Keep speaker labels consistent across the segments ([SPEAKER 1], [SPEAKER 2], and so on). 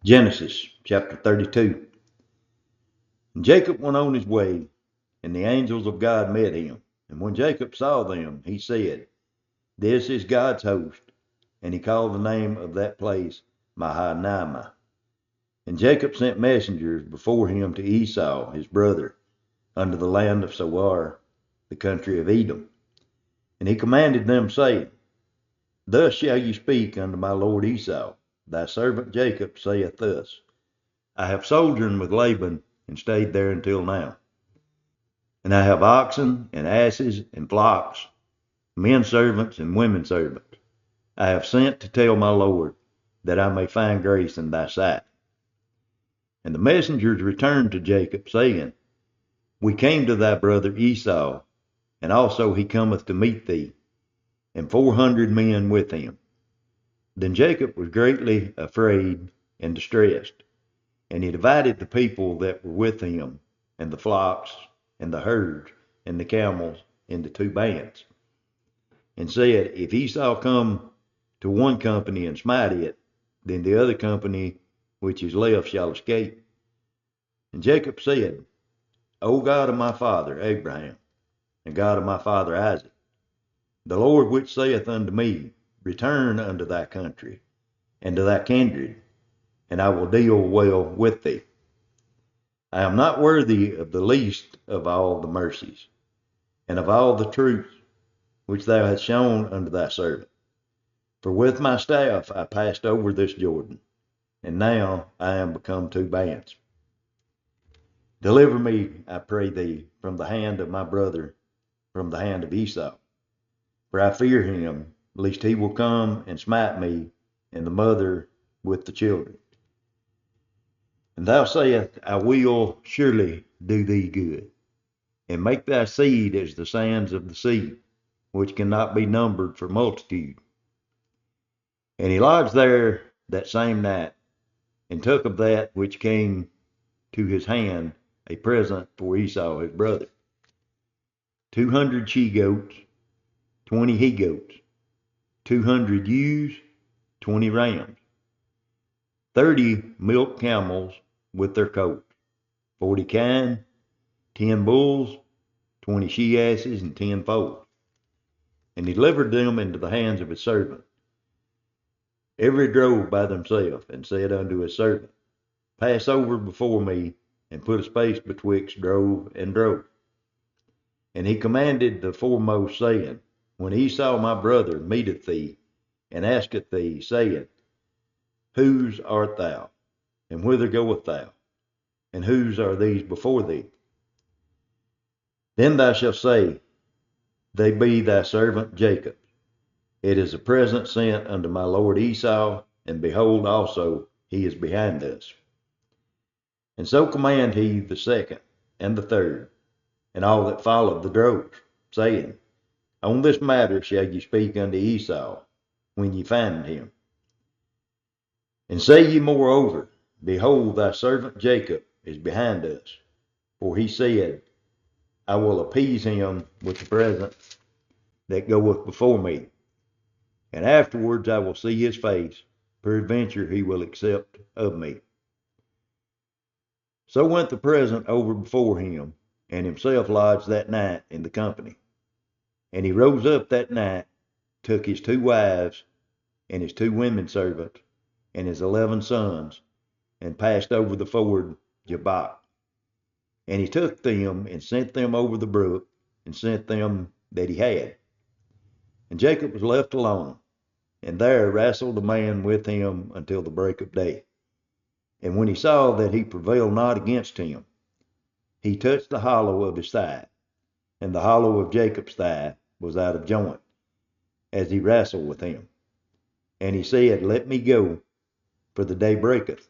[SPEAKER 1] Genesis chapter 32. And Jacob went on his way, and the angels of God met him. And when Jacob saw them, he said, This is God's host. And he called the name of that place Mahanaimah. And Jacob sent messengers before him to Esau, his brother, unto the land of Seir, the country of Edom. And he commanded them, saying, Thus shall you speak unto my lord Esau. Thy servant Jacob saith thus, I have sojourned with Laban, and stayed there until now. And I have oxen, and asses, and flocks, men servants, and women servants. I have sent to tell my lord, that I may find grace in thy sight. And the messengers returned to Jacob, saying, We came to thy brother Esau, and also he cometh to meet thee, and 400 men with him. Then Jacob was greatly afraid and distressed, and he divided the people that were with him, and the flocks, and the herds, and the camels, into two bands, and said, If Esau come to one company and smite it, then the other company which is left shall escape. And Jacob said, O God of my father Abraham, and God of my father Isaac, the Lord which saith unto me, Return unto thy country, and to thy kindred, and I will deal well with thee. I am not worthy of the least of all the mercies, and of all the truth which thou hast shown unto thy servant. For with my staff I passed over this Jordan, and now I am become two bands. Deliver me, I pray thee, from the hand of my brother, from the hand of Esau. For I fear him, lest he will come and smite me, and the mother with the children. And thou sayest, I will surely do thee good, and make thy seed as the sands of the sea, which cannot be numbered for multitude. And he lodged there that same night, and took of that which came to his hand a present for Esau his brother, 200 she goats, 20 he goats, 200 ewes, 20 rams, 30 milk camels with their coats, 40 kine, 10 bulls, 20 she asses, and 10 foals. And he delivered them into the hands of his servant, every drove by themselves, and said unto his servant, Pass over before me, and put a space betwixt drove and drove. And he commanded the foremost, saying, When Esau my brother meeteth thee, and asketh thee, saying, Whose art thou? And whither goest thou? And whose are these before thee? Then thou shalt say, They be thy servant Jacob. It is a present sent unto my lord Esau, and behold also he is behind us. And so command he the second and the third, and all that followed the droves, saying, On this matter shall ye speak unto Esau, when ye find him. And say ye moreover, Behold, thy servant Jacob is behind us, for he said, I will appease him with the present that goeth before me, and afterwards I will see his face, peradventure he will accept of me. So went the present over before him, and himself lodged that night in the company. And he rose up that night, took his 2 wives, and his 2 women servants, and his 11 sons, and passed over the ford Jabbok. And he took them and sent them over the brook, and sent them that he had. And Jacob was left alone, and there wrestled a man with him until the break of day. And when he saw that he prevailed not against him, he touched the hollow of his thigh, and the hollow of Jacob's thigh was out of joint, as he wrestled with him. And he said, Let me go, for the day breaketh.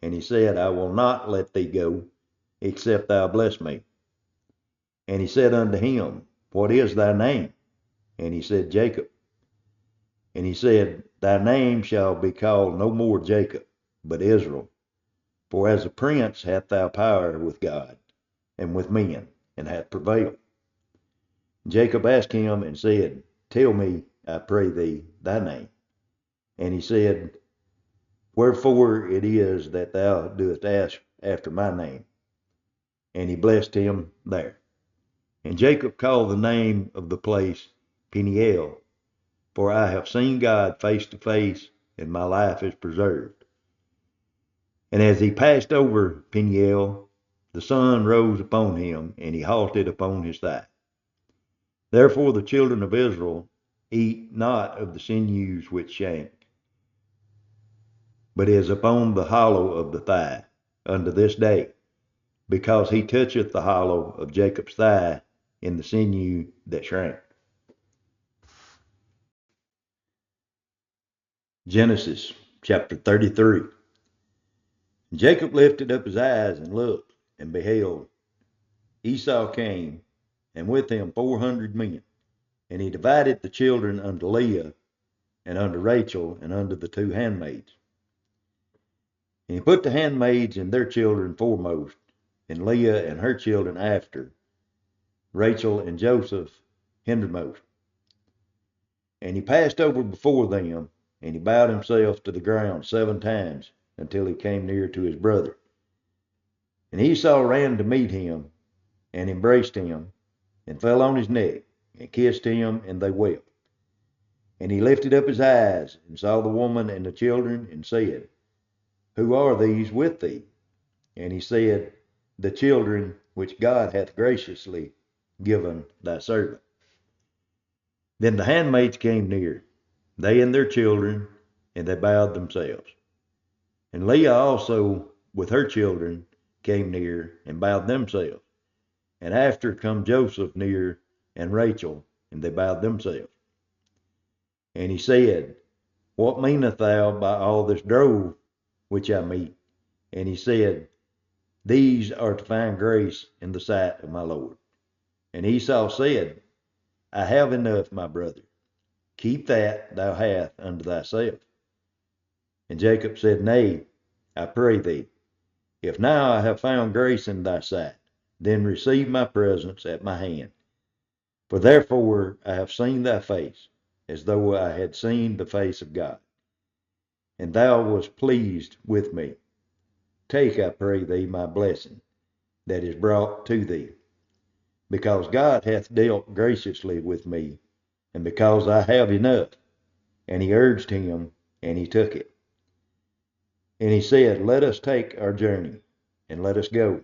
[SPEAKER 1] And he said, I will not let thee go, except thou bless me. And he said unto him, What is thy name? And he said, Jacob. And he said, Thy name shall be called no more Jacob, but Israel. For as a prince hast thou power with God, and with men, and hast prevailed. Jacob asked him and said, Tell me, I pray thee, thy name. And he said, Wherefore it is that thou dost ask after my name. And he blessed him there. And Jacob called the name of the place Peniel, for I have seen God face to face, and my life is preserved. And as he passed over Peniel, the sun rose upon him, and he halted upon his thigh. Therefore the children of Israel eat not of the sinews which shank, but is upon the hollow of the thigh unto this day, because he toucheth the hollow of Jacob's thigh in the sinew that shrank. Genesis chapter 33. Jacob lifted up his eyes and looked, and beheld, Esau came, and with him 400 men. And he divided the children unto Leah, and unto Rachel, and unto the two handmaids. And he put the handmaids and their children foremost, and Leah and her children after, Rachel and Joseph hindermost. And he passed over before them, and he bowed himself to the ground 7 times, until he came near to his brother. And Esau ran to meet him, and embraced him, and fell on his neck, and kissed him, and they wept. And he lifted up his eyes, and saw the woman and the children, and said, Who are these with thee? And he said, The children which God hath graciously given thy servant. Then the handmaids came near, they and their children, and they bowed themselves. And Leah also with her children came near, and bowed themselves. And after come Joseph near, and Rachel, and they bowed themselves. And he said, What meanest thou by all this drove which I meet? And he said, These are to find grace in the sight of my Lord. And Esau said, I have enough, my brother. Keep that thou hast unto thyself. And Jacob said, Nay, I pray thee, if now I have found grace in thy sight, then receive my presents at my hand. For therefore I have seen thy face, as though I had seen the face of God. And thou wast pleased with me. Take, I pray thee, my blessing that is brought to thee, because God hath dealt graciously with me, and because I have enough. And he urged him, and he took it. And he said, Let us take our journey, and let us go.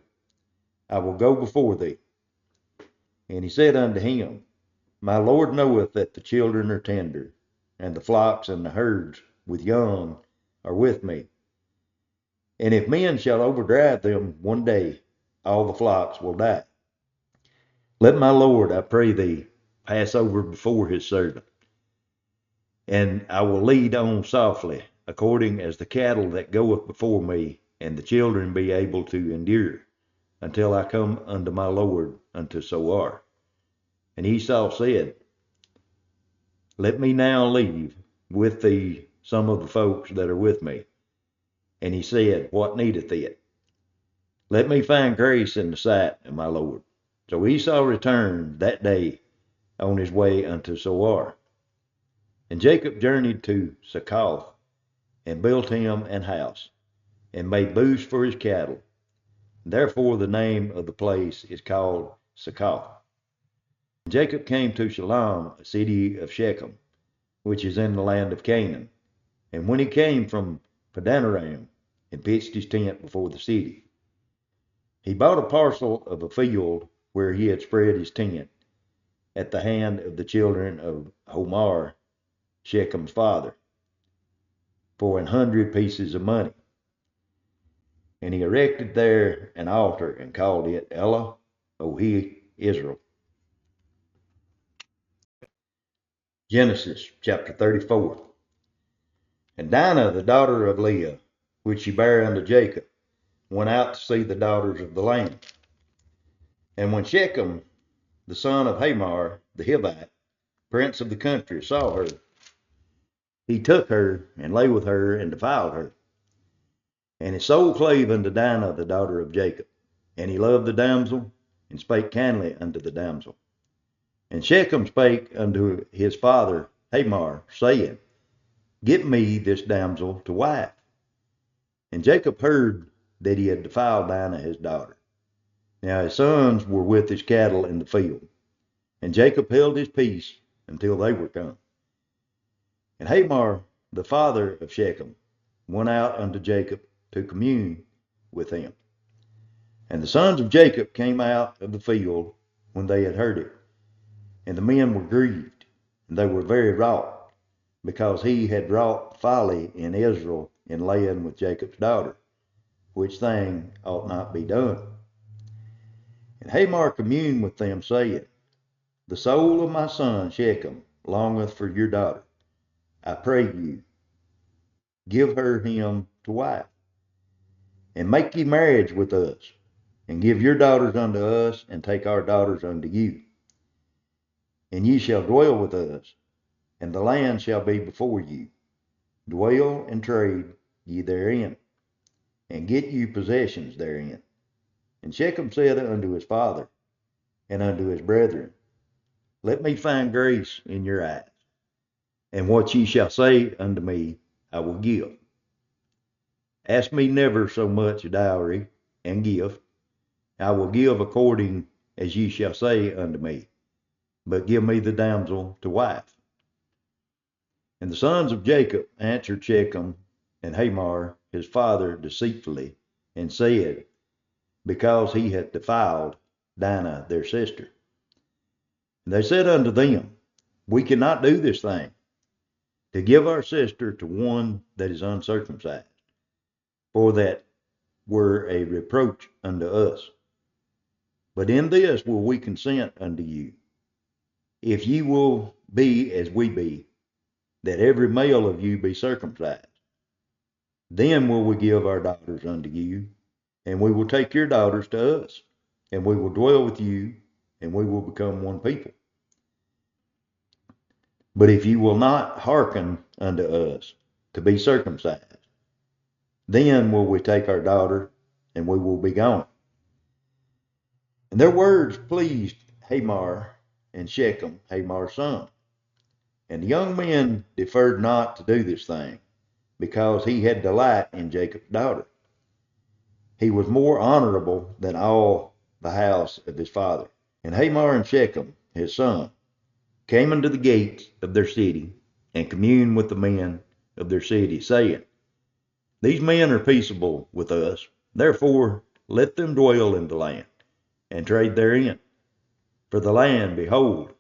[SPEAKER 1] I will go before thee. And he said unto him, My Lord knoweth that the children are tender, and the flocks and the herds with young are with me. And if men shall overdrive them one day, all the flocks will die. Let my Lord, I pray thee, pass over before his servant, and I will lead on softly, according as the cattle that goeth before me, and the children be able to endure, until I come unto my Lord, unto Soar. And Esau said, Let me now leave with thee some of the folks that are with me. And he said, What needeth it? Let me find grace in the sight of my Lord. So Esau returned that day on his way unto Soar. And Jacob journeyed to Succoth, and built him an house, and made booths for his cattle. Therefore the name of the place is called Succoth. Jacob came to Shalom, a city of Shechem, which is in the land of Canaan. And when he came from Padanaram, and pitched his tent before the city, he bought a parcel of a field where he had spread his tent, at the hand of the children of Homar, Shechem's father, for 100 pieces of money. And he erected there an altar, and called it Elah Ohi Israel. Genesis chapter 34. And Dinah, the daughter of Leah, which she bare unto Jacob, went out to see the daughters of the land. And when Shechem, the son of Hamor the Hivite, prince of the country, saw her, he took her, and lay with her, and defiled her. And his soul clave unto Dinah, the daughter of Jacob. And he loved the damsel, and spake kindly unto the damsel. And Shechem spake unto his father Hamor, saying, Get me this damsel to wife. And Jacob heard that he had defiled Dinah his daughter. Now his sons were with his cattle in the field, and Jacob held his peace until they were come. And Hamor, the father of Shechem, went out unto Jacob to commune with him. And the sons of Jacob came out of the field when they had heard it. And the men were grieved, and they were very wroth, because he had wrought folly in Israel in laying with Jacob's daughter, which thing ought not be done. And Hamor communed with them, saying, The soul of my son Shechem longeth for your daughter. I pray you, give her him to wife, and make ye marriage with us, and give your daughters unto us, and take our daughters unto you. And ye shall dwell with us, and the land shall be before you. Dwell and trade ye therein, and get you possessions therein. And Shechem said unto his father and unto his brethren, Let me find grace in your eyes, and what ye shall say unto me I will give. Ask me never so much dowry and gift. I will give according as ye shall say unto me, but give me the damsel to wife. And the sons of Jacob answered Shechem and Hamor his father deceitfully, and said, Because he hath defiled Dinah their sister. And they said unto them, We cannot do this thing, to give our sister to one that is uncircumcised, for that were a reproach unto us. But in this will we consent unto you, if ye will be as we be, that every male of you be circumcised. Then will we give our daughters unto you, and we will take your daughters to us, and we will dwell with you, and we will become one people. But if you will not hearken unto us to be circumcised, then will we take our daughter, and we will be gone. And their words pleased Hamor and Shechem, Hamor's son. And the young men deferred not to do this thing, because he had delight in Jacob's daughter. He was more honorable than all the house of his father. And Hamor and Shechem, his son, came unto the gates of their city, and communed with the men of their city, saying, These men are peaceable with us, therefore let them dwell in the land, and trade therein. For the land, behold,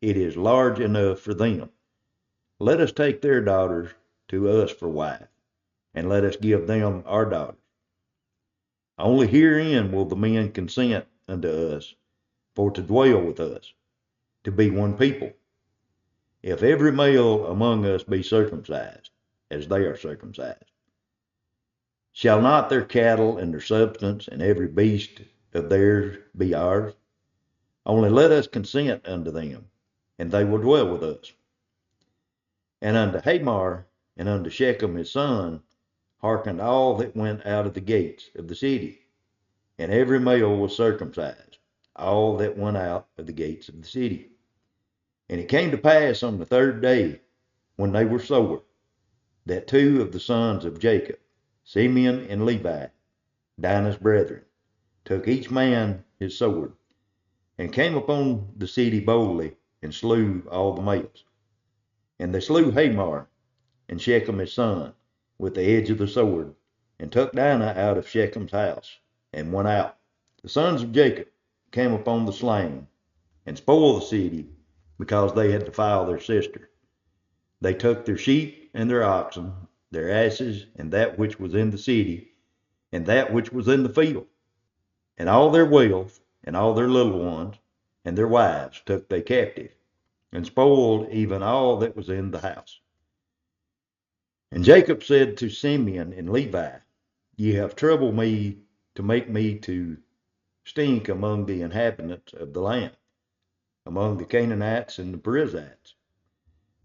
[SPEAKER 1] it is large enough for them. Let us take their daughters to us for wife, and let us give them our daughters. Only herein will the men consent unto us, for to dwell with us, to be one people. If every male among us be circumcised, as they are circumcised, shall not their cattle and their substance and every beast of theirs be ours? Only let us consent unto them, and they will dwell with us. And unto Hamor and unto Shechem his son hearkened all that went out of the gates of the city, and every male was circumcised, all that went out of the gates of the city. And it came to pass on the third day, when they were sore, that two of the sons of Jacob, Simeon and Levi, Dinah's brethren, took each man his sword, and came upon the city boldly, and slew all the males. And they slew Hamor and Shechem his son with the edge of the sword, and took Dinah out of Shechem's house, and went out. The sons of Jacob came upon the slain, and spoiled the city, because they had defiled their sister. They took their sheep and their oxen, their asses, and that which was in the city, and that which was in the field, and all their wealth, and all their little ones, and their wives took they captive, and spoiled even all that was in the house. And Jacob said to Simeon and Levi, Ye have troubled me to make me to stink among the inhabitants of the land, among the Canaanites and the Perizzites.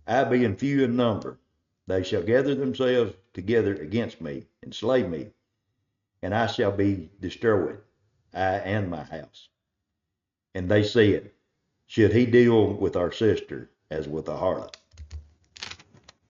[SPEAKER 1] I being few in number, they shall gather themselves together against me, and slay me, and I shall be destroyed, I and my house. And they said, Should he deal with our sister as with a harlot?